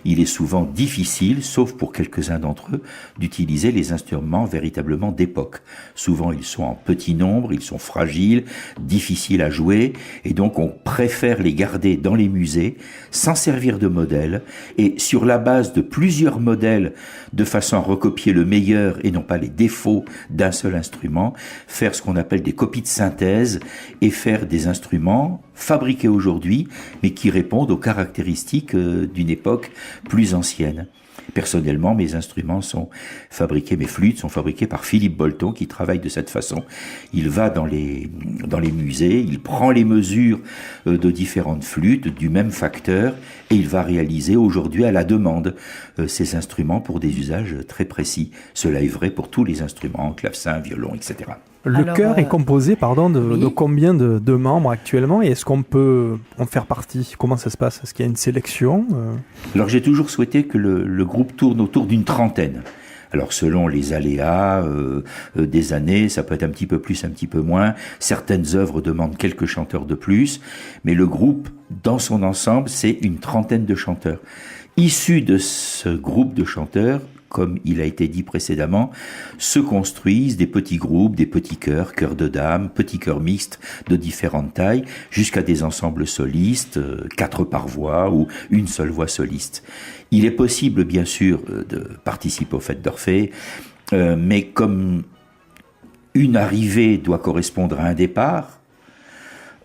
il est souvent difficile, sauf pour quelques-uns d'entre eux, d'utiliser les instruments véritablement d'époque. Souvent, ils sont en petit nombre, ils sont fragiles, difficiles à jouer, et donc on préfère les garder dans les musées, sans servir de modèle, et sur la base de plusieurs modèles, de façon à recopier le meilleur et non pas les défauts d'un seul instrument, faire ce qu'on appelle des copies de synthèse, et faire des instruments fabriqués aujourd'hui, mais qui répondent aux caractéristiques d'une époque plus ancienne. Personnellement, mes instruments sont fabriqués, mes flûtes sont fabriquées par Philippe Bolton, qui travaille de cette façon. Il va dans les musées, il prend les mesures de différentes flûtes du même facteur, et il va réaliser aujourd'hui à la demande ces instruments pour des usages très précis. Cela est vrai pour tous les instruments, clavecin, violon, etc. Le chœur est composé de combien de membres actuellement, et est-ce qu'on peut en faire partie? Comment ça se passe? Est-ce qu'il y a une sélection? Alors j'ai toujours souhaité que le groupe tourne autour d'une trentaine. Alors selon les aléas des années, ça peut être un petit peu plus, un petit peu moins. Certaines œuvres demandent quelques chanteurs de plus, mais le groupe, dans son ensemble, c'est une trentaine de chanteurs. Issus de ce groupe de chanteurs, comme il a été dit précédemment, se construisent des petits groupes, des petits chœurs, chœurs de dames, petits chœurs mixtes de différentes tailles, jusqu'à des ensembles solistes, 4 par voix ou une seule voix soliste. Il est possible, bien sûr, de participer aux fêtes d'Orphée, mais comme une arrivée doit correspondre à un départ,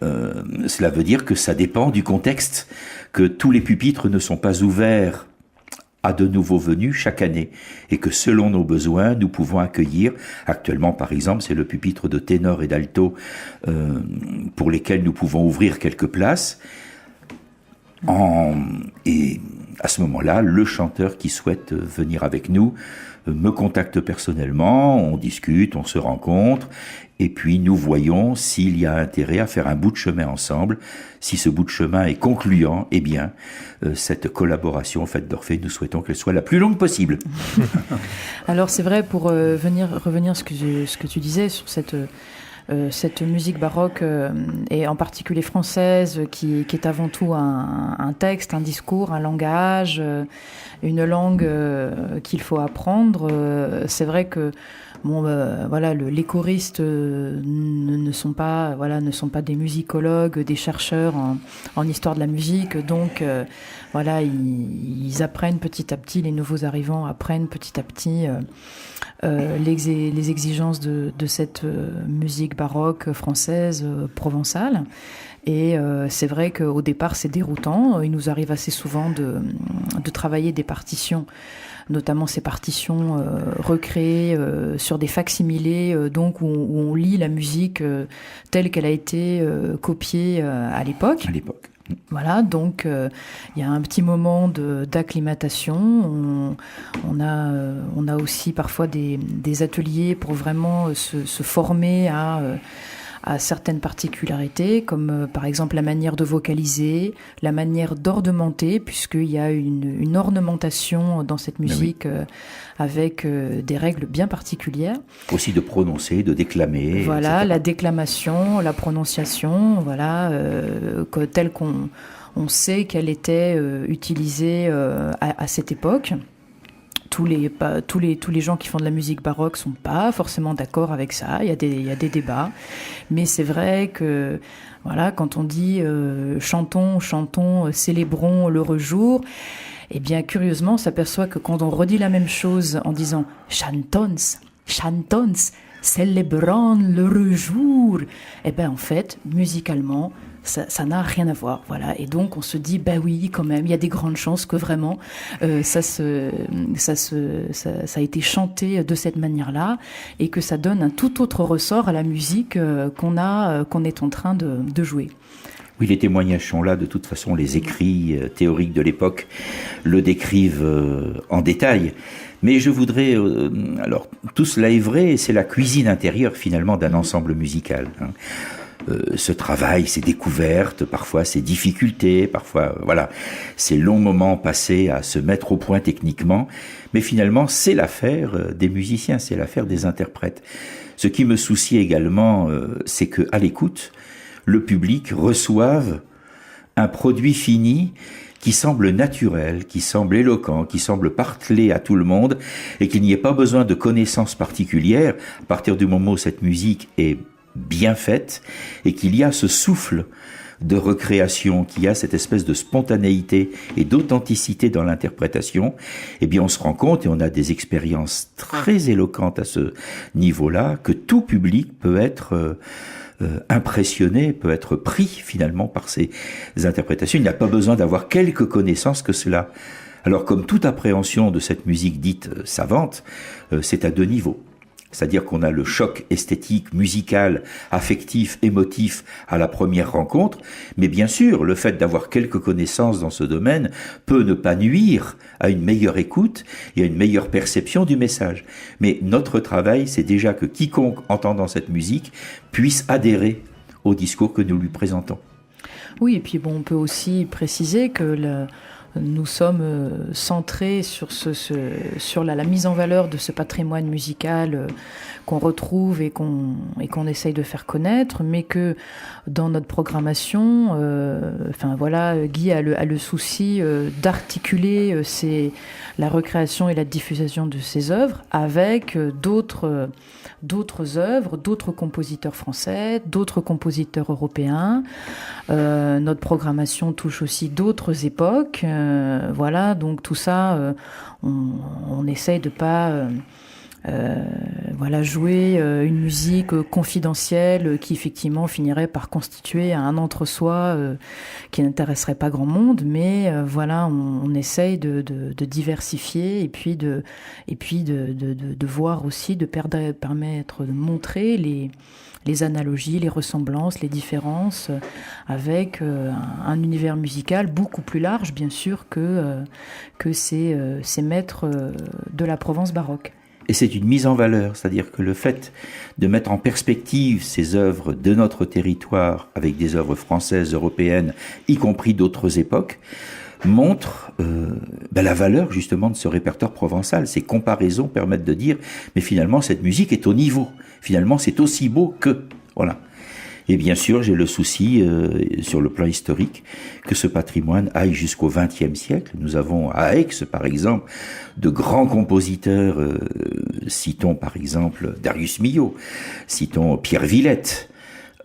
cela veut dire que ça dépend du contexte, que tous les pupitres ne sont pas ouverts à de nouveaux venus chaque année, et que selon nos besoins, nous pouvons accueillir, actuellement par exemple, c'est le pupitre de ténor et d'alto pour lesquels nous pouvons ouvrir quelques places, et à ce moment-là, le chanteur qui souhaite venir avec nous me contacte personnellement, on discute, on se rencontre, et puis nous voyons s'il y a intérêt à faire un bout de chemin ensemble. Si ce bout de chemin est concluant, eh bien, cette collaboration Fête d'Orphée, nous souhaitons qu'elle soit la plus longue possible. Alors c'est vrai, pour revenir ce que tu disais sur cette musique baroque, et en particulier française, qui est avant tout un texte, un discours, un langage, une langue qu'il faut apprendre. C'est vrai que les choristes ne sont pas des musicologues, des chercheurs en histoire de la musique, donc ils apprennent petit à petit, les nouveaux arrivants apprennent petit à petit les exigences de cette musique baroque française, provençale. Et c'est vrai qu'au départ, c'est déroutant. Il nous arrive assez souvent de travailler des partitions, notamment ces partitions recréées sur des facsimilés, donc où on lit la musique telle qu'elle a été copiée à l'époque. Voilà, donc il y a un petit moment d'acclimatation. On a aussi parfois des ateliers pour vraiment se former à certaines particularités, comme par exemple la manière de vocaliser, la manière d'ordementer, puisqu'il y a une ornementation dans cette musique avec des règles bien particulières. Aussi de prononcer, de déclamer. Voilà, etc. la déclamation, la prononciation, telle qu'on sait qu'elle était utilisée à cette époque. Tous les gens qui font de la musique baroque sont pas forcément d'accord avec ça. Il y a des débats, mais c'est vrai que quand on dit chantons, célébrons l'heureux jour, eh bien curieusement, on s'aperçoit que quand on redit la même chose en disant chantons, célébrons l'heureux jour, eh bien en fait, musicalement, ça n'a rien à voir, voilà. Et donc on se dit, oui, quand même, il y a des grandes chances que vraiment ça a été chanté de cette manière-là, et que ça donne un tout autre ressort à la musique qu'on est en train de jouer. Oui, les témoignages sont là. De toute façon, les écrits théoriques de l'époque le décrivent en détail. Mais je voudrais... tout cela est vrai, et c'est la cuisine intérieure, finalement, d'un ensemble musical. Ce travail, ces découvertes, parfois ces difficultés, parfois, ces longs moments passés à se mettre au point techniquement. Mais finalement, c'est l'affaire des musiciens, c'est l'affaire des interprètes. Ce qui me soucie également, c'est que à l'écoute, le public reçoive un produit fini qui semble naturel, qui semble éloquent, qui semble parler à tout le monde, et qu'il n'y ait pas besoin de connaissances particulières à partir du moment où cette musique est bien faite, et qu'il y a ce souffle de recréation, qu'il y a cette espèce de spontanéité et d'authenticité dans l'interprétation. Eh bien, on se rend compte, et on a des expériences très éloquentes à ce niveau-là, que tout public peut être impressionné, peut être pris finalement par ces interprétations. Il n'y a pas besoin d'avoir quelques connaissances que cela. Alors, comme toute appréhension de cette musique dite savante, c'est à deux niveaux. C'est-à-dire qu'on a le choc esthétique, musical, affectif, émotif à la première rencontre, mais bien sûr, le fait d'avoir quelques connaissances dans ce domaine peut ne pas nuire à une meilleure écoute et à une meilleure perception du message. Mais notre travail, c'est déjà que quiconque entendant cette musique puisse adhérer au discours que nous lui présentons. Oui, et puis on peut aussi préciser que nous sommes centrés sur la mise en valeur de ce patrimoine musical qu'on retrouve et qu'on essaye de faire connaître, mais que dans notre programmation, Guy a le souci d'articuler la recréation et la diffusion de ces œuvres avec d'autres œuvres, d'autres compositeurs français, d'autres compositeurs européens. Notre programmation touche aussi d'autres époques. Donc tout ça, on essaye de pas jouer une musique confidentielle qui effectivement finirait par constituer un entre-soi qui n'intéresserait pas grand monde, mais on essaye de diversifier et puis de voir aussi, de permettre de montrer les analogies, les ressemblances, les différences avec un univers musical beaucoup plus large, bien sûr, que ces maîtres de la Provence baroque. Et c'est une mise en valeur, c'est-à-dire que le fait de mettre en perspective ces œuvres de notre territoire avec des œuvres françaises, européennes, y compris d'autres époques, montre la valeur justement de ce répertoire provençal. Ces comparaisons permettent de dire, mais finalement cette musique est au niveau, finalement c'est aussi beau que, voilà. Et bien sûr, j'ai le souci, sur le plan historique, que ce patrimoine aille jusqu'au XXe siècle. Nous avons à Aix, par exemple, de grands compositeurs, citons par exemple Darius Milhaud, citons Pierre Villette,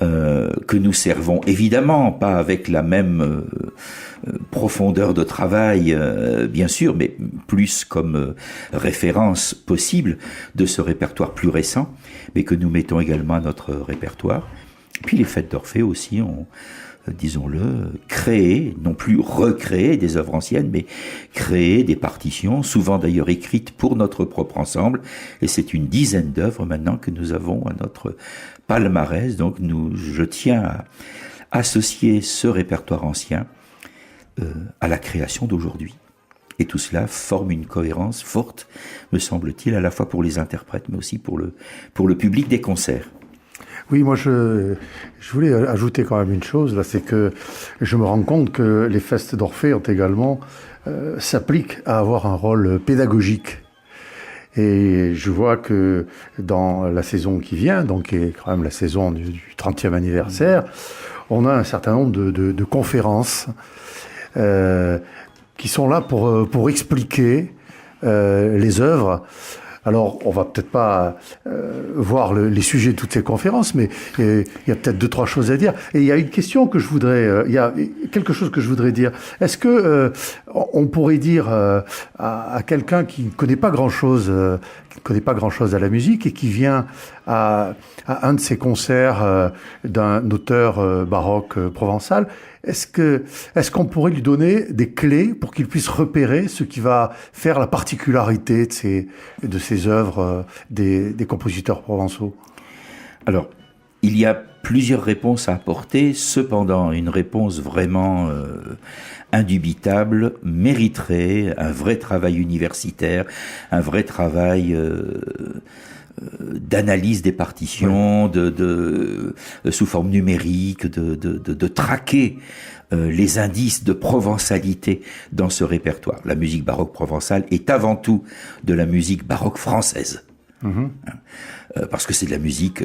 que nous servons évidemment pas avec la même profondeur de travail, bien sûr, mais plus comme référence possible de ce répertoire plus récent, mais que nous mettons également à notre répertoire. Puis les fêtes d'Orphée aussi ont, disons-le, créé, non plus recréé des œuvres anciennes, mais créé des partitions, souvent d'ailleurs écrites pour notre propre ensemble. Et c'est une dizaine d'œuvres maintenant que nous avons à notre palmarès. Donc je tiens à associer ce répertoire ancien à la création d'aujourd'hui. Et tout cela forme une cohérence forte, me semble-t-il, à la fois pour les interprètes, mais aussi pour le public des concerts. Oui, moi je voulais ajouter quand même une chose, là, c'est que je me rends compte que les festes d'Orphée ont également s'appliquent à avoir un rôle pédagogique. Et je vois que dans la saison qui vient, donc qui est quand même la saison du 30e anniversaire, on a un certain nombre de conférences qui sont là pour expliquer les œuvres. Alors, on va peut-être pas voir les sujets de toutes ces conférences, mais il y a peut-être 2-3 choses à dire. Et il y a une question que je voudrais, il y a quelque chose que je voudrais dire. Est-ce que on pourrait dire à quelqu'un qui ne connaît pas grand-chose, à la musique et qui vient à un de ces concerts d'un auteur baroque provençal, est-ce qu'on pourrait lui donner des clés pour qu'il puisse repérer ce qui va faire la particularité de ces œuvres des compositeurs provençaux? Alors, il y a plusieurs réponses à apporter. Cependant, une réponse vraiment indubitable mériterait un vrai travail universitaire, un vrai travail d'analyse des partitions, sous forme numérique, de traquer les indices de provençalité dans ce répertoire. La musique baroque provençale est avant tout de la musique baroque française. Parce que c'est de la musique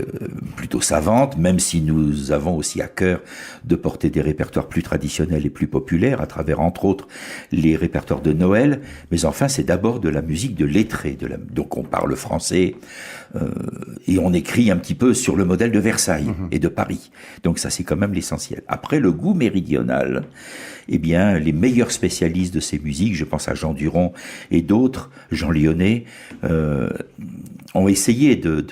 plutôt savante, même si nous avons aussi à cœur de porter des répertoires plus traditionnels et plus populaires, à travers entre autres les répertoires de Noël, mais enfin c'est d'abord de la musique de lettrés, donc on parle français et on écrit un petit peu sur le modèle de Versailles et de Paris, donc ça c'est quand même l'essentiel. Après, le goût méridional, eh bien les meilleurs spécialistes de ces musiques, je pense à Jean Duron et d'autres, Jean Lyonnais, ont essayé de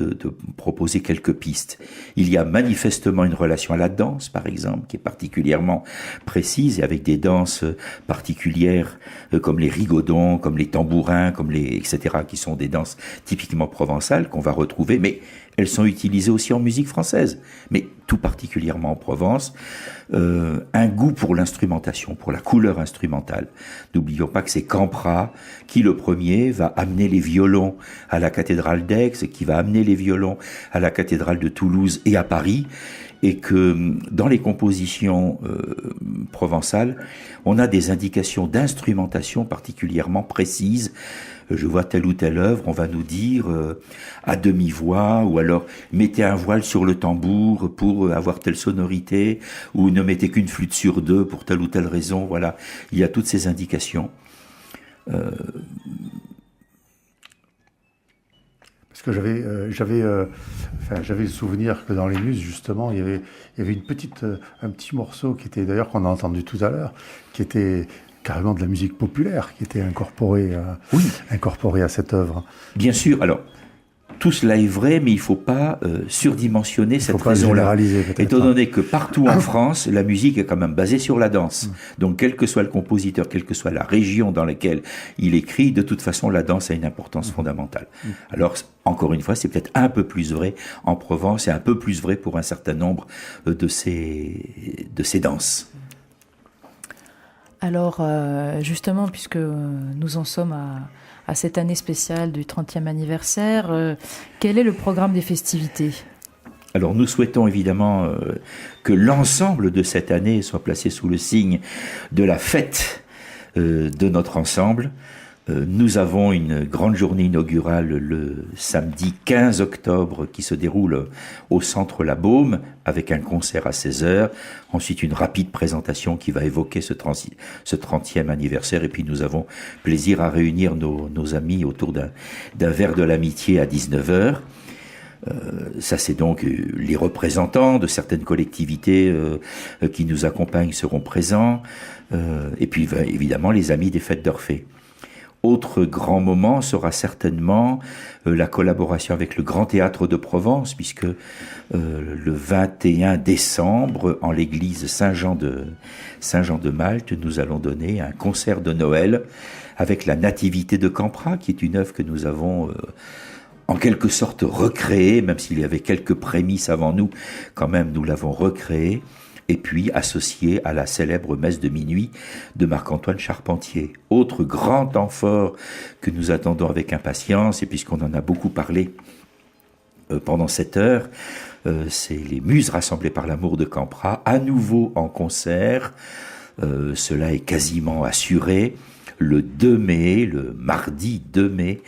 proposer quelques pistes. Il y a manifestement une relation à la danse, par exemple, qui est particulièrement précise, et avec des danses particulières comme les rigodons, comme les tambourins, etc., qui sont des danses typiquement provençales qu'on va retrouver, mais elles sont utilisées aussi en musique française, mais tout particulièrement en Provence. Un goût pour l'instrumentation, pour la couleur instrumentale. N'oublions pas que c'est Campra qui, le premier, va amener les violons à la cathédrale d'Aix, qui va amener les violons à la cathédrale de Toulouse et à Paris. et que dans les compositions provençales, on a des indications d'instrumentation particulièrement précises. Je vois telle ou telle œuvre, on va nous dire à demi-voix, ou alors mettez un voile sur le tambour pour avoir telle sonorité, ou ne mettez qu'une flûte sur deux pour telle ou telle raison. Voilà, il y a toutes ces indications. Parce que j'avais le souvenir que dans les Muses, justement, il y avait un petit morceau qui était, d'ailleurs, qu'on a entendu tout à l'heure, qui était carrément de la musique populaire, qui était incorporée à cette œuvre. Bien sûr, alors, tout cela est vrai, mais il ne faut pas surdimensionner cette raison-là. Étant donné que partout en France, la musique est quand même basée sur la danse. Donc, quel que soit le compositeur, quelle que soit la région dans laquelle il écrit, de toute façon, la danse a une importance fondamentale. Alors, encore une fois, c'est peut-être un peu plus vrai en Provence et un peu plus vrai pour un certain nombre de ces danses. Alors, justement, puisque nous en sommes à cette année spéciale du 30e anniversaire, quel est le programme des festivités ? Alors nous souhaitons évidemment que l'ensemble de cette année soit placé sous le signe de la fête de notre ensemble. Nous avons une grande journée inaugurale le samedi 15 octobre qui se déroule au Centre La Baume avec un concert à 16h. Ensuite, une rapide présentation qui va évoquer ce 30e anniversaire. Et puis, nous avons plaisir à réunir nos amis autour d'un verre de l'amitié à 19h. Ça, c'est donc les représentants de certaines collectivités qui nous accompagnent seront présents. Et puis, évidemment, les amis des Fêtes d'Orphée. Autre grand moment sera certainement la collaboration avec le Grand Théâtre de Provence, puisque le 21 décembre, en l'église Saint-Jean de Malte, nous allons donner un concert de Noël avec la Nativité de Campra, qui est une œuvre que nous avons en quelque sorte recréée, même s'il y avait quelques prémices avant nous, quand même nous l'avons recréée. Et puis associé à la célèbre messe de minuit de Marc-Antoine Charpentier. Autre grand temps fort que nous attendons avec impatience, et puisqu'on en a beaucoup parlé pendant cette heure, c'est les Muses rassemblées par l'amour de Campra, à nouveau en concert. Cela est quasiment assuré. Le 2 mai, le mardi 2 mai,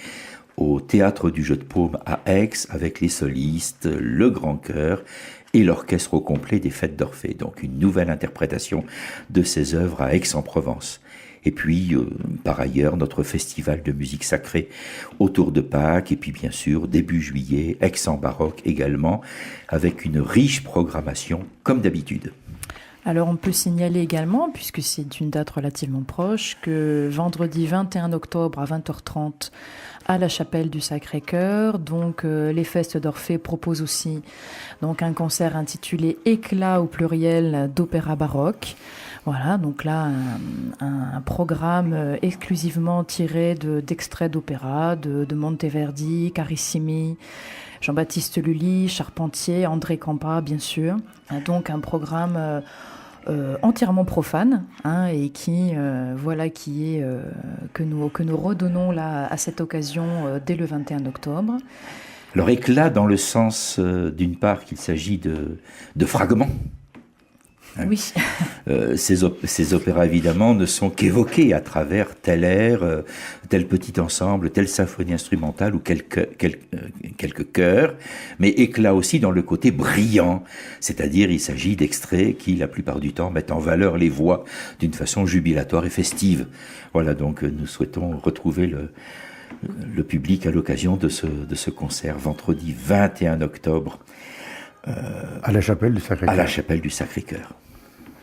au Théâtre du Jeu de Paume à Aix, avec les solistes, le grand chœur, et l'orchestre au complet des Fêtes d'Orphée. Donc une nouvelle interprétation de ces œuvres à Aix-en-Provence. Et puis, par ailleurs, notre festival de musique sacrée autour de Pâques. Et puis, bien sûr, début juillet, Aix-en-Baroque également, avec une riche programmation, comme d'habitude. Alors, on peut signaler également, puisque c'est une date relativement proche, que vendredi 21 octobre à 20h30, à la chapelle du Sacré-Cœur. Donc, les Festes d'Orphée proposent aussi donc un concert intitulé Éclat au pluriel d'opéra baroque. Voilà, donc là, un programme exclusivement tiré d'extraits d'opéra, de Monteverdi, Carissimi, Jean-Baptiste Lully, Charpentier, André Campra, bien sûr. Donc, un programme entièrement profane, et qui est que nous redonnons là à cette occasion dès le 21 octobre. Alors éclat dans le sens d'une part qu'il s'agit de fragments. Oui. Ces opéras, évidemment, ne sont qu'évoqués à travers tel air, tel petit ensemble, telle symphonie instrumentale ou quelques chœurs, mais éclat aussi dans le côté brillant, c'est-à-dire il s'agit d'extraits qui, la plupart du temps, mettent en valeur les voix d'une façon jubilatoire et festive. Voilà, donc nous souhaitons retrouver le public à l'occasion de ce concert, vendredi 21 octobre, à la chapelle du Sacré-Cœur. À la chapelle du Sacré-Cœur.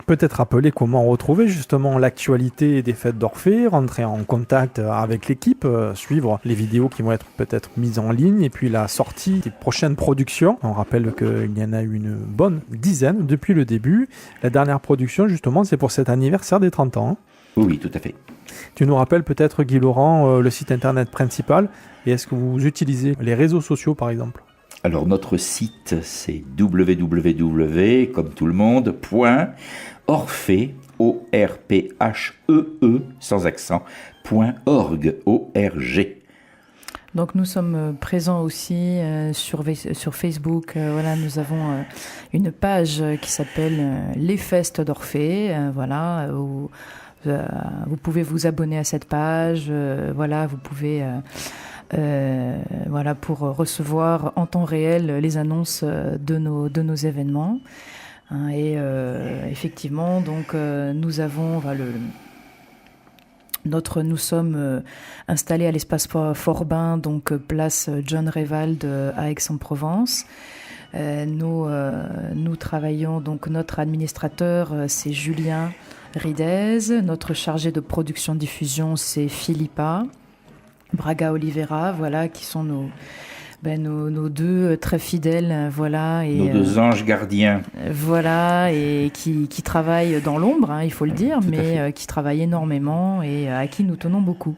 Peut-être rappeler comment retrouver justement l'actualité des Fêtes d'Orphée, rentrer en contact avec l'équipe, suivre les vidéos qui vont être peut-être mises en ligne et puis la sortie des prochaines productions. On rappelle qu'il y en a eu une bonne dizaine depuis le début. La dernière production justement c'est pour cet anniversaire des 30 ans. Oui, tout à fait. Tu nous rappelles peut-être Guy Laurent le site internet principal et est-ce que vous utilisez les réseaux sociaux par exemple ? Alors notre site c'est www, comme tout le monde, .orphée, ORPHEE, sans accent, .org, ORG. Donc nous sommes présents aussi sur Facebook. Voilà, nous avons une page qui s'appelle Les Festes d'Orphée. Voilà, où vous pouvez vous abonner à cette page. Voilà, vous pouvez voilà, pour recevoir en temps réel les annonces de nos événements. Hein, et effectivement, donc nous avons nous sommes installés à l'espace Forbin, donc place John Révald à Aix-en-Provence. Nous travaillons, donc notre administrateur c'est Julien Ridez, notre chargé de production-diffusion c'est Philippa Braga Oliveira, voilà, qui sont nos deux très fidèles, voilà, et nos deux anges gardiens, voilà, et qui travaillent dans l'ombre, hein, il faut le dire, mais qui travaillent énormément et à qui nous tenons beaucoup.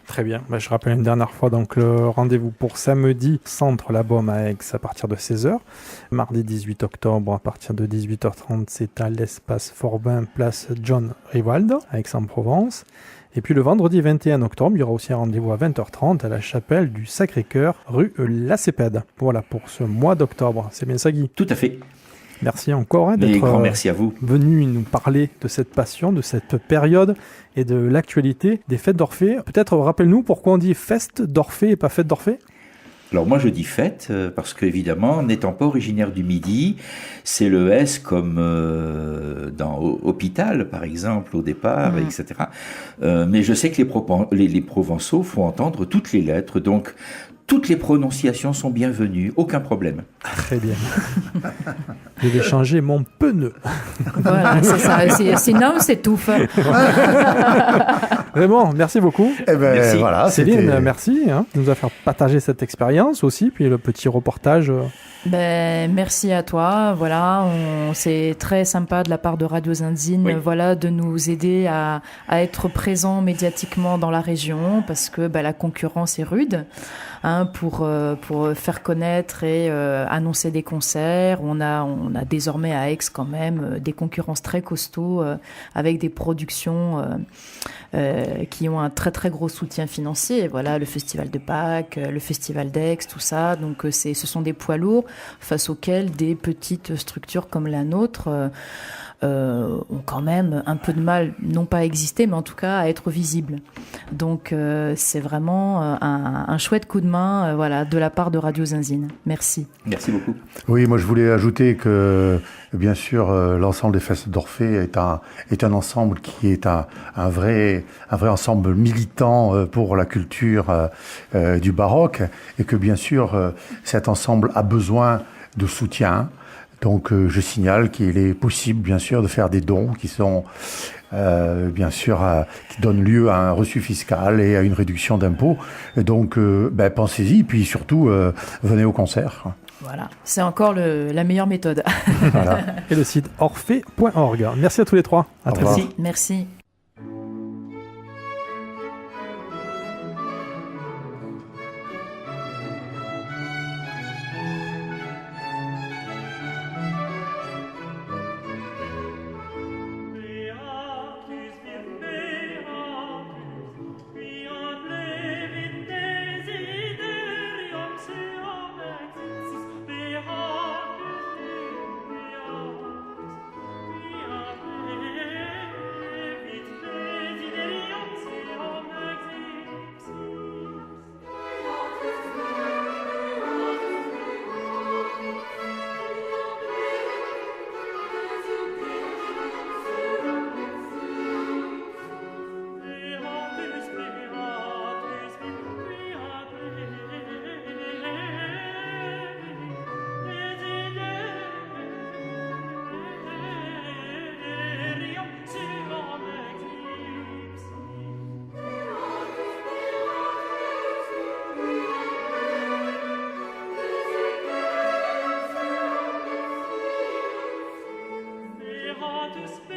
Très bien. Je rappelle une dernière fois donc le rendez-vous pour samedi, Centre La Baume à Aix à partir de 16h. Mardi 18 octobre à partir de 18h30, c'est à l'espace Forbin, place John Rivalde à Aix-en-Provence. Et puis le vendredi 21 octobre, il y aura aussi un rendez-vous à 20h30 à la chapelle du Sacré-Cœur, rue Lacépède. Voilà pour ce mois d'octobre. C'est bien ça, Guy ? Tout à fait. Merci encore d'être grand merci à vous. Venu nous parler de cette passion, de cette période et de l'actualité des fêtes d'Orphée. Peut-être rappelle-nous pourquoi on dit fête d'Orphée et pas fête d'Orphée ? Alors moi je dis fête parce qu'évidemment, n'étant pas originaire du Midi, c'est le S comme dans hôpital par exemple au départ, etc. Mais je sais que les Provençaux font entendre toutes les lettres, donc toutes les prononciations sont bienvenues, aucun problème. Très bien. Je vais changer mon pneu. Voilà, c'est ça. Sinon, c'est tout. Vraiment, merci beaucoup. Merci. Voilà, Céline, merci de nous avoir partager cette expérience aussi, puis le petit reportage. Merci à toi. Voilà, c'est très sympa de la part de Radio Zinzine, voilà, de nous aider à être présents médiatiquement dans la région, parce que la concurrence est rude. Pour faire connaître et annoncer des concerts. On a désormais à Aix quand même des concurrences très costauds avec des productions qui ont un très très gros soutien financier. Voilà, le Festival de Pâques, le Festival d'Aix, tout ça. Donc ce sont des poids lourds face auxquels des petites structures comme la nôtre ont quand même un peu de mal, non pas à exister, mais en tout cas à être visibles. Donc c'est vraiment un chouette coup de main voilà, de la part de Radio Zinzine. Merci. Merci beaucoup. Oui, moi je voulais ajouter que bien sûr l'ensemble des Festes d'Orphée est un ensemble qui est un vrai ensemble militant pour la culture du baroque, et que bien sûr cet ensemble a besoin de soutien. Donc je signale qu'il est possible bien sûr de faire des dons qui sont bien sûr qui donnent lieu à un reçu fiscal et à une réduction d'impôts. Et donc pensez-y, puis surtout venez au concert. Voilà, c'est encore la meilleure méthode. Voilà. Et le site orphée.org. Merci à tous les trois. À très vite. Merci. To